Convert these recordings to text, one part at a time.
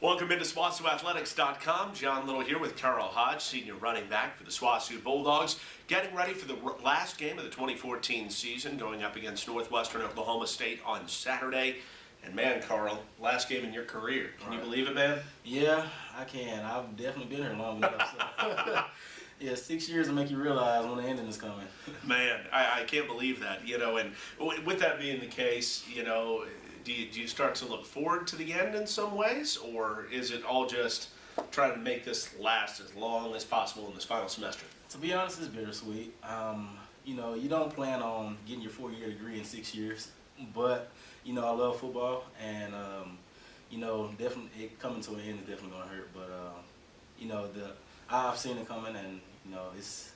Welcome into SWOSUathletics.com. John Little here with Karl, Hodge, senior running back for the SWOSU Bulldogs, getting ready for the last game of the 2014 season, going up against Northwestern Oklahoma State on Saturday. And man, Karl, last game in your career. Can you believe it, man? Yeah, I can. I've definitely been here long enough. So. Yeah, 6 years to make you realize when the ending is coming. Man, I can't believe that, you know, and with that being the case, you know, do you start to look forward to the end in some ways, or is it all just trying to make this last as long as possible in this final semester? To be honest, it's bittersweet. You know, you don't plan on getting your 4-year degree in 6 years, but, you know, I love football, and, you know, definitely it coming to an end is definitely going to hurt, but, you know, I've seen it coming, and, you know, it's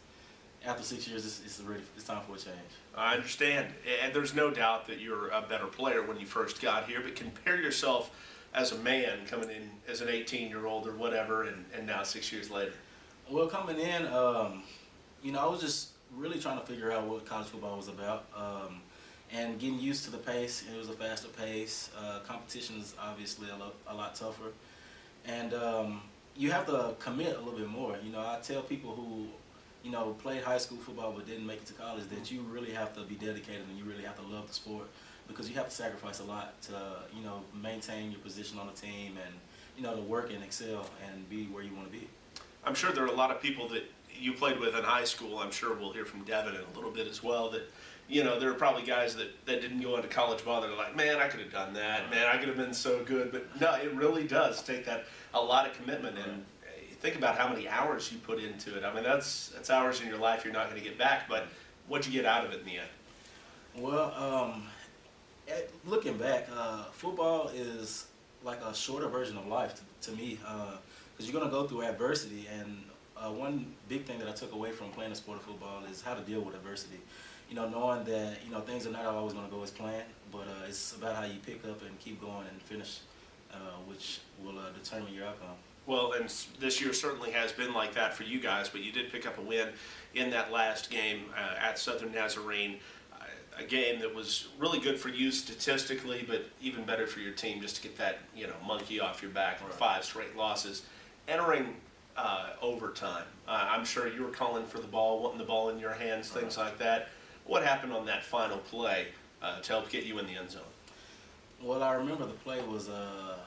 after 6 years, it's time for a change. I understand, and there's no doubt that you're a better player when you first got here, but compare yourself as a man coming in as an 18-year-old or whatever, and now 6 years later. Well, coming in, you know, I was just really trying to figure out what college football was about, and getting used to the pace. It was a faster pace. Competition is obviously a lot tougher, and you have to commit a little bit more. You know, I tell people who, you know, played high school football but didn't make it to college that you really have to be dedicated and you really have to love the sport, because you have to sacrifice a lot to, you know, maintain your position on the team and, you know, to work and excel and be where you want to be. I'm sure there are a lot of people that you played with in high school. I'm sure we'll hear from Devin in a little bit as well, that, you know, there are probably guys that didn't go into college ball that are like, man, I could have done that, man, I could have been so good. But no, it really does take a lot of commitment, and think about how many hours you put into it. I mean, that's hours in your life you're not going to get back, but what'd you get out of it in the end? Well, looking back, football is like a shorter version of life to me, because you're going to go through adversity, and one big thing that I took away from playing the sport of football is how to deal with adversity. You know, knowing that, you know, things are not always going to go as planned, but it's about how you pick up and keep going and finish, which will determine your outcome. Well, and this year certainly has been like that for you guys, but you did pick up a win in that last game at Southern Nazarene, a game that was really good for you statistically, but even better for your team just to get that, you know, monkey off your back with 5 straight losses. Entering overtime, I'm sure you were calling for the ball, wanting the ball in your hands, things like that. What happened on that final play to help get you in the end zone? Well, I remember the play was a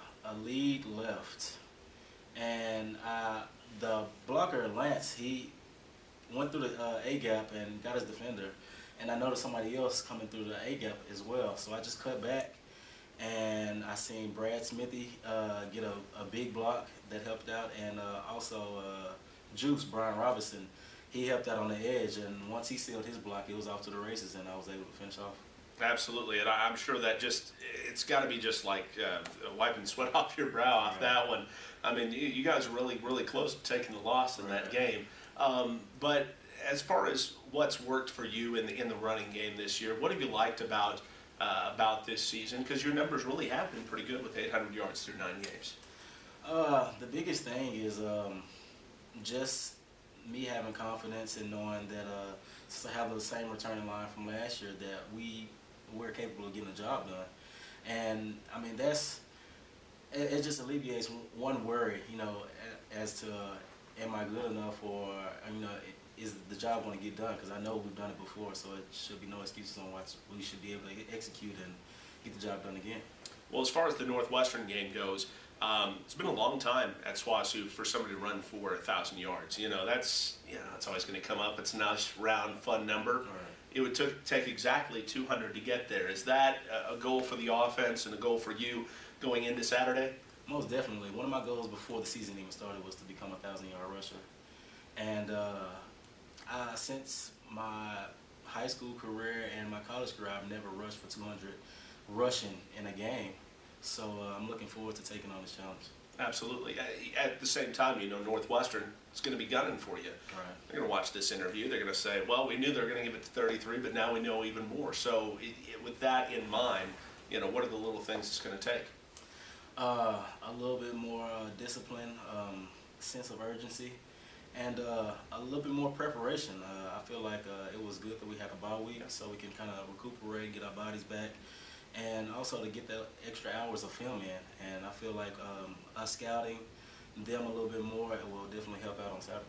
lead left. And the blocker, Lance, he went through the A-gap and got his defender. And I noticed somebody else coming through the A-gap as well. So I just cut back, and I seen Brad Smithy get a big block that helped out. And also Juice, Brian Robinson, he helped out on the edge. And once he sealed his block, it was off to the races, and I was able to finish off. Absolutely, and I'm sure that it's got to be just like wiping sweat off your brow off that one. I mean, you guys are really, really close to taking the loss in that game. But as far as what's worked for you in the running game this year, what have you liked about this season? Because your numbers really have been pretty good with 800 yards through 9 games. The biggest thing is just me having confidence and knowing that to have the same returning line from last year, that we're capable of getting the job done. And I mean, it just alleviates one worry, you know, as to am I good enough, or, you know, is the job going to get done? Because I know we've done it before, so it should be no excuses on what we should be able to execute and get the job done again. Well, as far as the Northwestern game goes, it's been a long time at SWOSU for somebody to run for 1,000 yards. You know, that's always going to come up. It's a nice, round, fun number. Right. It would take exactly 200 to get there. Is that a goal for the offense and a goal for you going into Saturday? Most definitely. One of my goals before the season even started was to become a 1,000-yard rusher. And since my high school career and my college career, I've never rushed for 200 rushing in a game. So I'm looking forward to taking on this challenge. Absolutely. At the same time, you know, Northwestern is going to be gunning for you. Right. They're going to watch this interview. They're going to say, well, we knew they were going to give it to 33, but now we know even more. So with that in mind, you know, what are the little things it's going to take? A little bit more discipline, sense of urgency, and a little bit more preparation. I feel like it was good that we had a bye week so we can kind of recuperate, get our bodies back, and also to get the extra hours of film in. And I feel like us scouting them a little bit more will definitely help out on Saturday.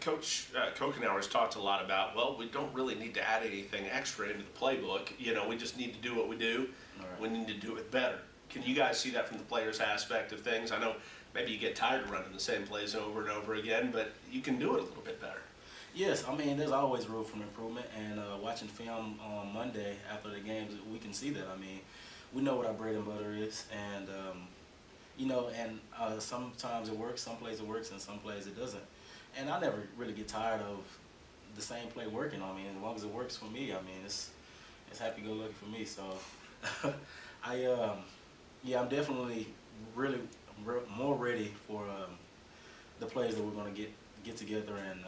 Coach Kokenauer has talked a lot about, well, we don't really need to add anything extra into the playbook. You know, we just need to do what we do. Right. We need to do it better. Can you guys see that from the players' aspect of things? I know maybe you get tired of running the same plays over and over again, but you can do it a little bit better. Yes, I mean, there's always room for improvement, and watching film on Monday after the games, we can see that. I mean, we know what our bread and butter is, and, you know, and sometimes it works, some plays it works, and some plays it doesn't. And I never really get tired of the same play working on me. As long as it works for me, I mean, it's happy-go-lucky for me. So, yeah, I'm definitely really more ready for the plays that we're going to get together and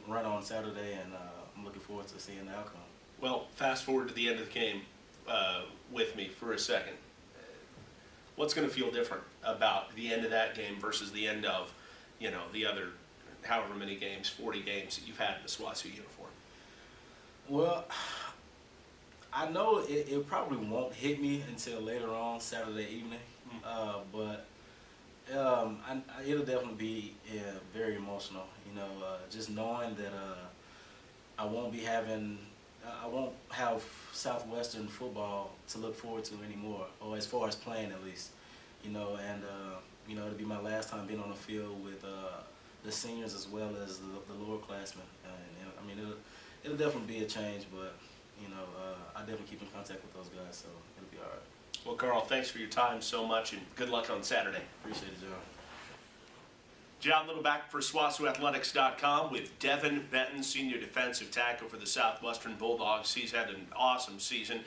run on Saturday, and I'm looking forward to seeing the outcome. Well, fast forward to the end of the game with me for a second. What's going to feel different about the end of that game versus the end of, you know, the other however many games, 40 games that you've had in the SWOSU uniform? Well, I know it probably won't hit me until later on Saturday evening, but it'll definitely be very emotional. You know, just knowing that I won't have Southwestern football to look forward to anymore, or as far as playing at least. You know, and you know, it'll be my last time being on the field with the seniors as well as the lower classmen. And I mean, it'll definitely be a change, but you know, I definitely keep in contact with those guys, so it'll be all right. Well, Karl, thanks for your time so much, and good luck on Saturday. Appreciate it, John. John Littleback for SWOSUathletics.com with Devin, Benton, senior defensive tackle for the Southwestern Bulldogs. He's had an awesome season,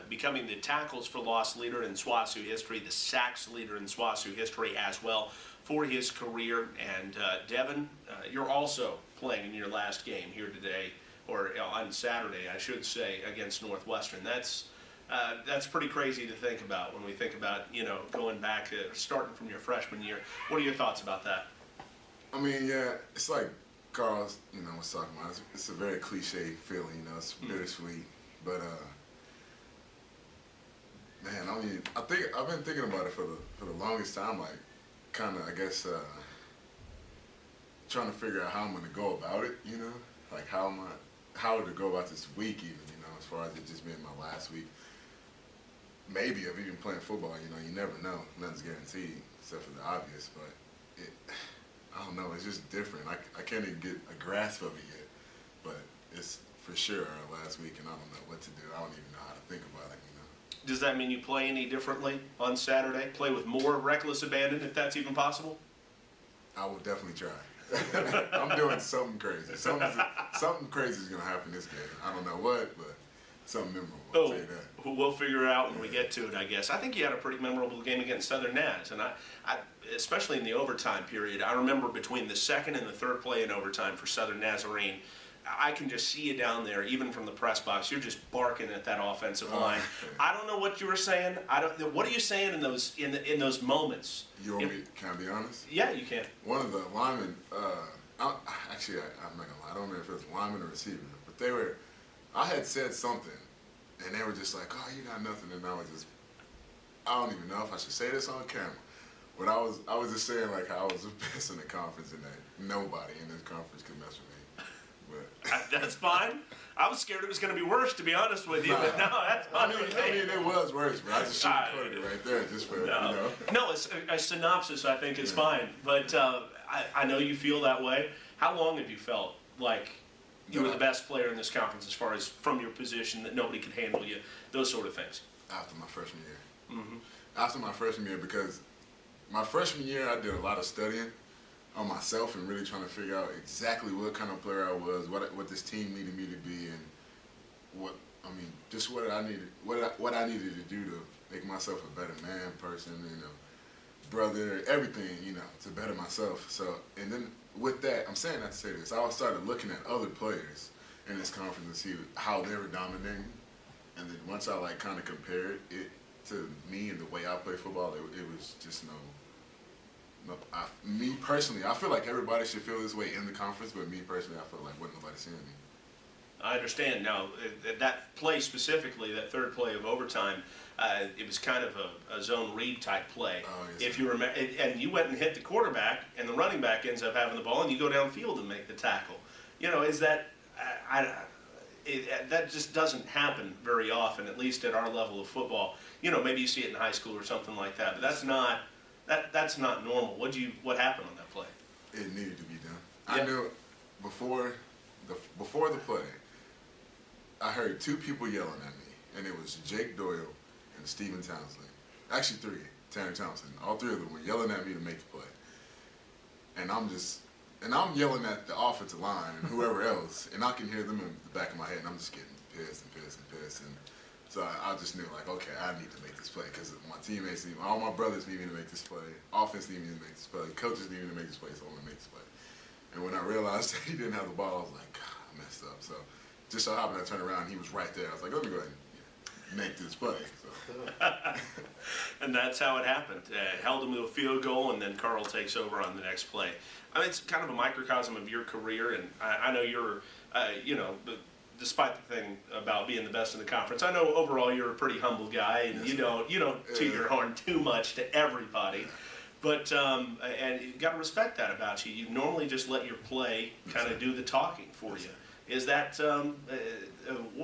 becoming the tackles for loss leader in SWOSU history, the sacks leader in SWOSU history as well for his career. And Devin, you're also playing in your last game here today, or on Saturday, I should say, against Northwestern. That's pretty crazy to think about when we think about, you know, going back, starting from your freshman year. What are your thoughts about that? I mean, yeah, it's like Karl, you know, was talking about. It's a very cliche feeling, you know. It's bittersweet, but man, I mean, I think I've been thinking about it for the longest time, like, kind of, I guess, trying to figure out how I'm gonna go about it, you know, like how to go about this week, even, you know, as far as it just being my last week. Maybe of even playing football, you know, you never know. Nothing's guaranteed except for the obvious, but I don't know, it's just different. I can't even get a grasp of it yet, but it's for sure our last week, and I don't know what to do. I don't even know how to think about it, you know. Does that mean you play any differently on Saturday? Play with more reckless abandon, if that's even possible? I will definitely try. I'm doing something crazy. Something crazy is going to happen this game. I don't know what, but something memorable. I'll tell you that. We'll figure it out when we get to it, I guess. I think you had a pretty memorable game against Southern Naz, and I especially in the overtime period, I remember between the second and the third play in overtime for Southern Nazarene, I can just see you down there, even from the press box. You're just barking at that offensive line. I don't know what you were saying. What are you saying in those moments? You want me? Can I be honest? Yeah, you can. One of the linemen, actually, I'm not gonna lie. I don't know if it was lineman or receiver, but they were. I had said something, and they were just like, "Oh, you got nothing," and I was just. I don't even know if I should say this on camera, but I was just saying like how I was the best in the conference, and that nobody in this conference could mess with me. But that's fine. I was scared it was going to be worse, to be honest with you, but no, that's fine. I mean, it was worse, but I just shouldn't put it right there just for, you know. No, a synopsis, I think, is fine. But I know you feel that way. How long have you felt like you were the best player in this conference as far as from your position, that nobody could handle you, those sort of things? After my freshman year. After my freshman year, because my freshman year I did a lot of studying on myself and really trying to figure out exactly what kind of player I was, what this team needed me to be, and just what I needed to do to make myself a better man, person, you know, brother, everything, you know, to better myself. So, and then with that, I'm saying that to say this, I started looking at other players in this conference and see how they were dominating, and then once I like kind of compared it to me and the way I play football, it was just me personally, I feel like everybody should feel this way in the conference, but me personally, I feel like wasn't nobody seeing me. I understand. Now, that play specifically, that third play of overtime, it was kind of a zone read type play. Oh, yes, If you remember, and you went and hit the quarterback, and the running back ends up having the ball, and you go downfield and make the tackle. You know, is that that just doesn't happen very often, at least at our level of football. You know, maybe you see it in high school or something like that, but that's not normal. What happened on that play? It needed to be done. Yeah. I knew before the play, I heard two people yelling at me, and it was Jake Doyle and Stephen Townsley. Actually, three. Tanner Thompson. All three of them were yelling at me to make the play. And I'm yelling at the offensive line and whoever else, and I can hear them in the back of my head, and I'm just getting pissed and pissed and pissed. And so I just knew, like, okay, I need to make this play because my teammates need, all my brothers need me to make this play. Offense need me to make this play. Coaches need me to make this play, so I'm going to make this play. And when I realized that he didn't have the ball, I was like, God, I messed up. So just so happened I turned around and he was right there. I was like, let me go ahead and make this play. So. And that's how it happened. Held him to a field goal, and then Karl takes over on the next play. I mean, it's kind of a microcosm of your career, and I know you're, despite the thing about being the best in the conference, I know overall you're a pretty humble guy, and yes, you don't toot your horn too much to everybody. But and you got to respect that about you. You normally just let your play kind of do the talking for you. Is that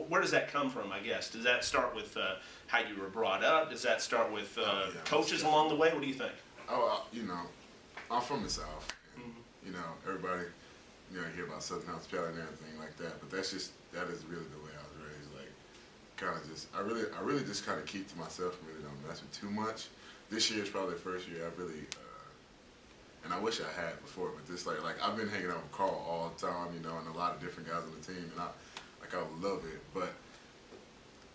where does that come from? I guess does that start with how you were brought up? Does that start with coaches along the way? What do you think? Oh, I'm from the South. And, everybody, hear about Southern hospitality and everything like that. But that is really the way I was raised. Like, kind of just, I really just kind of keep to myself and really don't mess with too much. This year is probably the first year I've really, and I wish I had before, but this like I've been hanging out with Karl all the time, and a lot of different guys on the team, and I love it. But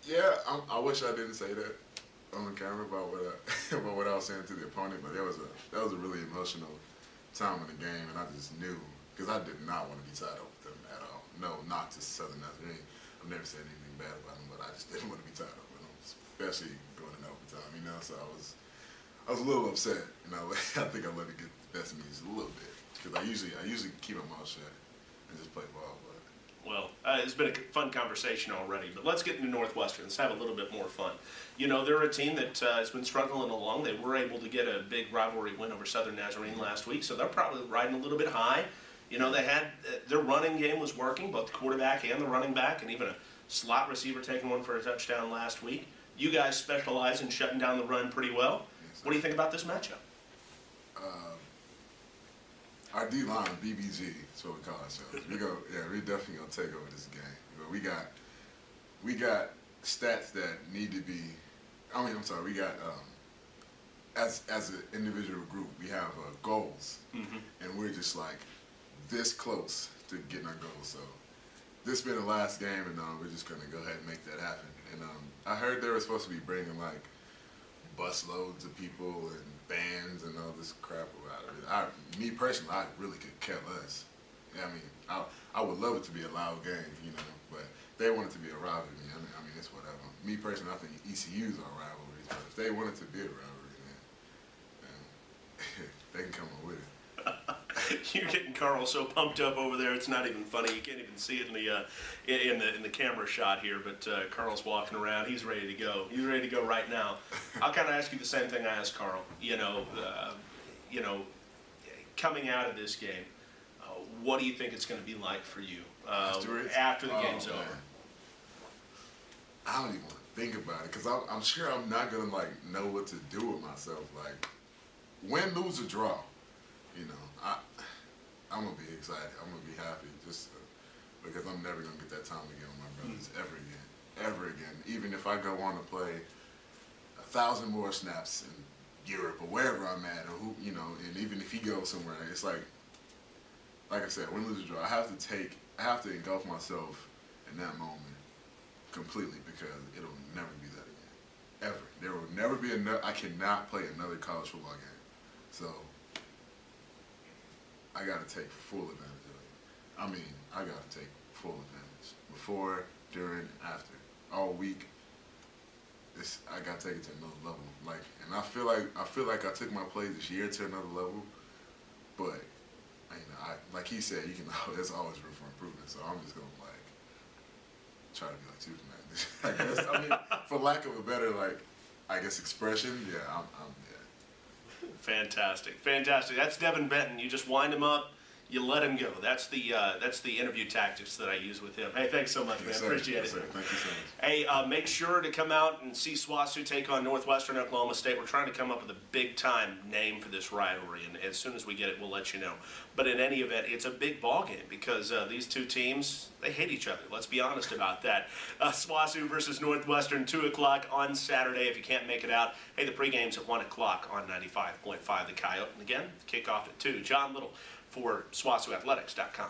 yeah, I wish I didn't say that on camera about what I was saying to the opponent, but that was a really emotional time in the game, and I just knew because I did not want to be tied up with them at all. No, not to Southern Nazarene. I've never said anything bad about them, but I just didn't want to be tied up with them, especially going in overtime. So I was a little upset, I think I let it get the best of me just a little bit because I usually keep my mouth shut and just play ball. But Well, it's been a fun conversation already, but let's get into Northwestern. Let's have a little bit more fun. They're a team that has been struggling along. They were able to get a big rivalry win over Southern Nazarene last week, so they're probably riding a little bit high. They had their running game was working, both the quarterback and the running back, and even a slot receiver taking one for a touchdown last week. You guys specialize in shutting down the run pretty well. What do you think about this matchup? Our D-line, BBG, is what we call ourselves. We definitely gonna take over this game. We got stats that need to be. We got as an individual group, we have goals, and we're just like this close to getting our goals. So this been the last game, and we're just gonna go ahead and make that happen. And I heard they were supposed to be bringing like bus loads of people and bands and all this crap about it. Me personally, I really could care less. I would love it to be a loud game, but they want it to be a rivalry. It's whatever. Me personally, I think ECU's are rivalries, but if they want it to be a rivalry, then they can come up with it. You're getting Karl so pumped up over there, it's not even funny. You can't even see it in the camera shot here, but Karl's walking around. He's ready to go. He's ready to go right now. I'll kind of ask you the same thing I asked Karl. Coming out of this game, what do you think it's going to be like for you after the game's over? I don't even want to think about it because I'm sure I'm not going to know what to do with myself. Like, win, lose, or draw, I'm going to be excited. I'm going to be happy just because I'm never going to get that time again with my brothers ever again. Even if I go on to play 1,000 more snaps in Europe or wherever I'm at, or and even if he goes somewhere, it's like I said, win, lose, or draw. I have to engulf myself in that moment completely because it'll never be that again. Ever. There will never be another. I cannot play another college football game. So I got to take full advantage of it. I got to take full advantage. Before, during, after. All week, I got to take it to another level. And I feel like I took my play this year to another level. But, like he said, there's always room for improvement. So I'm just going to, try to be like Superman. I guess. I mean, for lack of a better, like, I guess expression. Yeah, I'm yeah. Fantastic, fantastic. That's Devin Benton. You just wind him up, you let him go. That's the interview tactics that I use with him. Hey, thanks so much, man. Yes, sir. Appreciate Yes, it. sir. Thank you so much. Hey, make sure to come out and see SWOSU take on Northwestern Oklahoma State. We're trying to come up with a big-time name for this rivalry, and as soon as we get it, we'll let you know. But in any event, it's a big ball game because these two teams, they hate each other. Let's be honest about that. SWOSU versus Northwestern, 2 o'clock on Saturday. If you can't make it out, hey, the pregame's at 1 o'clock on 95.5 The Coyote. And again, kickoff at 2. John Little for SWOSUathletics.com.